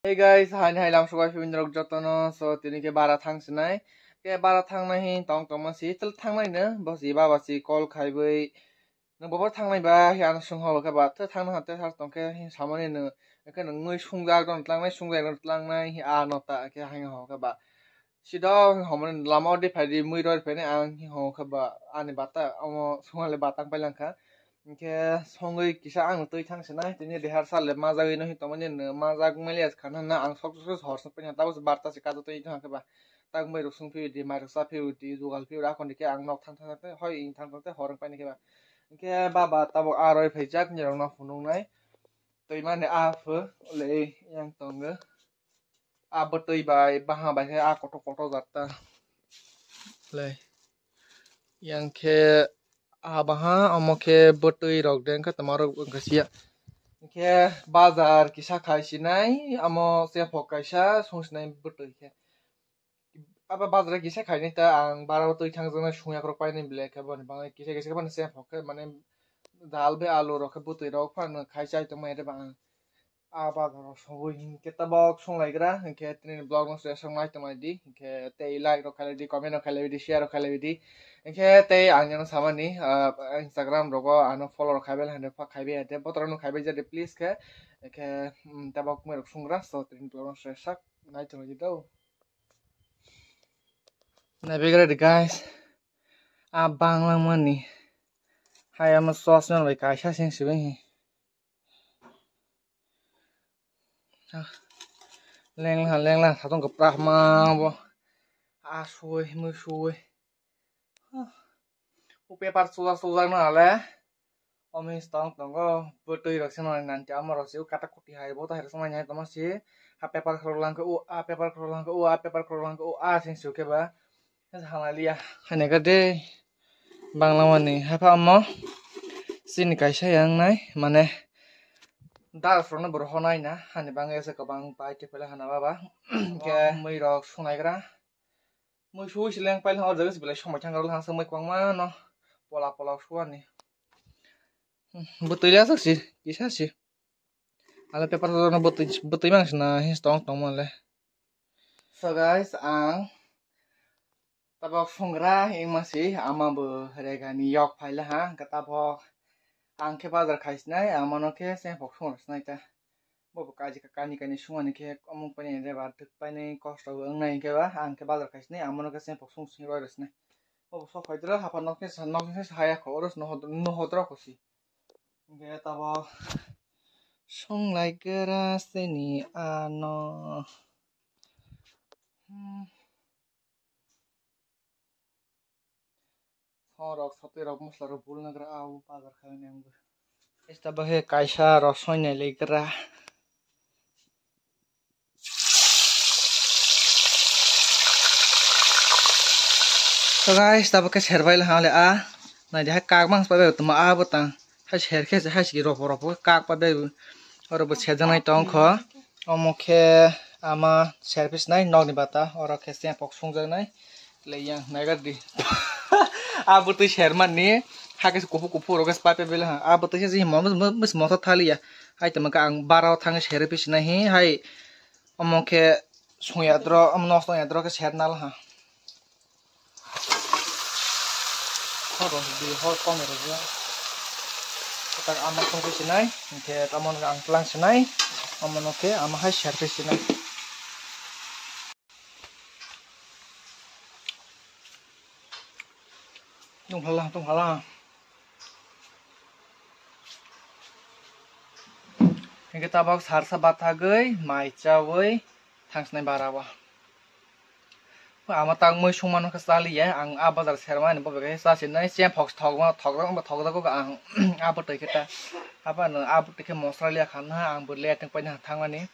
Hey guys, hai lam suka film rok jotono so tini ke bara thang sinai ke bara thang nai hin tong tong ma si tel thang nai ne bo si ba si kol khai bai nang bo thang nai ba yan sung ho ka ba te thang na te thar tong ke hin samani ne ke nang ngui sung ja don tlang nai hi a no ta ke hang ho ka ba si do ho man lam o de phai di mui ro phai ne ang hi ho ka ba ani ba ta amo sung le ba tang pai lang kha ke songoi kisa ang tui thang sinai tini dehar sal le maza gino hi tomani ne maza gumeli as khana na ang sok sok hor sok penya tabus barta se kadu tui thang ba tang mai ruk sung phi di mai ruk sa phi di jugal phi ra kon ke ang nok thang thang te hoi ing thang thang te horang pai ne ke ba ke ba tabo aroi phai jak ni rong na funung nai tui ma ne a phu le yang tong ge a bo tui bai ba ha bai ke a koto koto jatta le yang ke abaha amoke botui rok den ka tamaro gasia ke bazar kisa khaisinai amo se phokaisa sungsnai botui ke aba bazar kisa khaini ta ang baro tui thangjana suya krok paini bile ke bon bangai kisa kisa ban se phok mane dal be alu rok botui rok phan khaisai to mai de bang aba garo songoi ke tabok songlaigra ke tini blog no se songlai to mai di ke te like rok khalai di comment rok khalai di share rok khalai di ke te ang samani Instagram rogo ano follow khaibel hande pa khaibe ate botoro no khaibe jade please ke tabok me rok sungra so tini blog no se sak nai to ji do navigate guys banglang mani hai am sauce no lai kai sha sing sibeng hi leng lang sa tong ka pra ma bo suôi mưa suôi upe par suza na ale omi stong tongo botoi rok seno nan ta amar siu kata kuti hai bo ta her sama nyai tama si a paper krolang ko a paper krolang ko a paper krolang ko a sing su ke ba halalia hane ka de bangla mani ha pa mo sin kaisa yang nai mane dar frona bor honai na hane bangai se ka bang pai te pela hana baba ke mui rok sunai gra mui su sileng pai hor jaga sibele somai thang ro hang samai kwang ma no pola suani betul ya sih bisa sih ala paper na betul mang na histong tong male so guys ang tabok sungra ing masih ama be regani yok phaila ha katabok ang ke bazar khaisnai amano ke se phok sung snai ta bo kaji ka kani sungani ke amung pani re ba tuk pani kosto ang nai ke ba ang ke bazar khaisnai amano ke se phok sung sing roi resnai bo so phaidra hapa nok ke haya khoros no hodra khosi ge tabo song lai kera seni ano rok sote rok musla rok bul nagra au bazar khaini ang esta bahe kaisa rok soine legra so guys tabo ke serbail hale a na ja kak mang pa be tuma a botang ha ser ke ha si ro kak pa be oro bo sejanai tong kho omoke ama service nai nog ni bata oro ke se pok sung janai leyang nagar di abu tu sherman ni hages kupu ro gas pa pe bel ha abu tu si mus mo thali ya hai tama ka ang barao thang service nahi hai omoke suyadro amnos to yadro ke sernal ha hor di hor kong ro ya tak amat tong sinai ke tamon ang tlang sinai amon oke ama hai service sinai tung halang kita bak sarsa batagoi mai chawoi thangsnai barawa ama tang moi sumano ka sali ya ang abazar serma ni bobe sa sinai sem fox thogda ko ang abot kita apa no abot ke mostralia khana ang burle tang paina thangani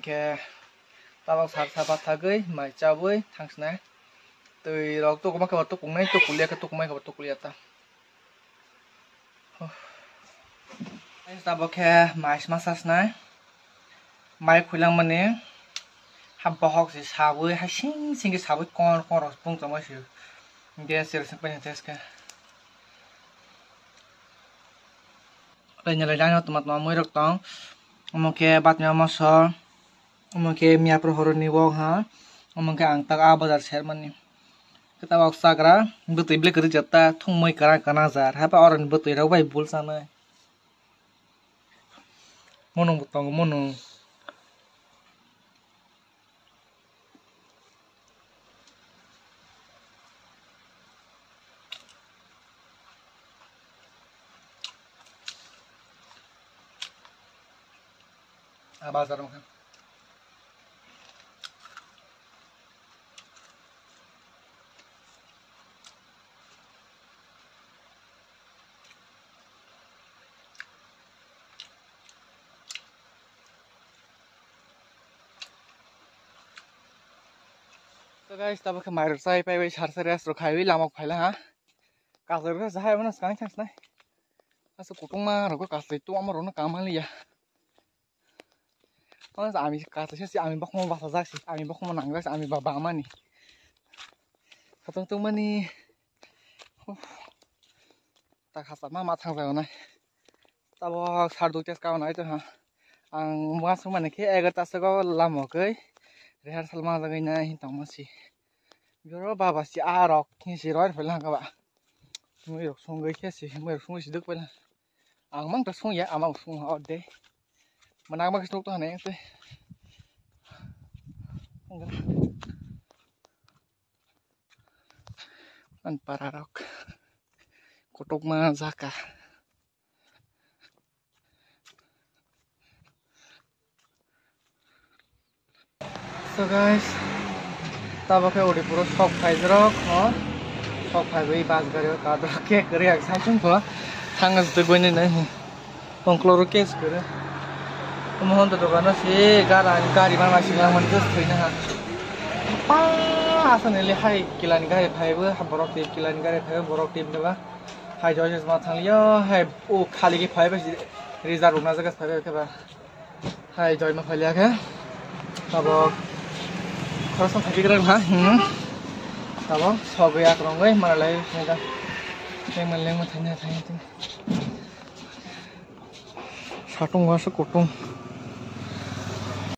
ke tabak sarsa batagoi mai chawoi thangsnai tui rok tu kuma ka tu kungnai tu kulia ka tu kumai ka tu kulia ta ai tabak ke mais masas nai mai khulang mane ham bohok si sabui ha sing ke sabui kon ro pung tama si dia ser sing pen tes ka lai nyala jang tomat ma moi rok tong mo ke bat nya ma so Oke miapro horoni wong ha. Oke ang tak a bazar sherman ni. Kita wak sakra butui blek ri jata thung moi kara kana jar. Ha pa oran butui ra bai bul sana. Monong butong monong. Bazar makan. So guys, tabo ke mairo sai pai bai char sare astro khai wi lamok phaila ha. Kasar ke jahai mana skang chans nai. Asu kutung ma ro ko kasai tu amaro na kamali ya. Ons ami kasai si ami bakmo basa jaksi ami bakmo nang jaksi ami baba amani. Khatong tung mani. Ta khasa ma thang jao nai. Tabo sar du tes ka nai to ha. Ang mua su mane ke 11 ta ko lamok ei. Rehearsal ma lagai na hin tang masi. Biro baba si a rok kin si roi phaila ka ba. Moi rok song gai ke si moi rok song si duk phaila. Ang mang ta song ya ama song ha de. Manang ma kisnok to ha ne te. An para rok. Kotok ma zaka. So guys, tabo ke odi puro shop khaijrok ho shop khaibai bas gario kadro ke kari ak saisung pho thangas de goine nai konkloro kes kare mohon to dogana se gari ma masi ma mon tus thoina ha pa asanele hai kilani gari phaibo borok te kilani gari phaibo borok team deba hai jojes ma thangyo hai o khali ke phaibo reserve na jaga phaibo ke ba hai joy ma phalia ke tabo Khosong thaki gerang ha tabo sobe ak rongai maralai nega leng ma thanya thanya satung wa sa kutung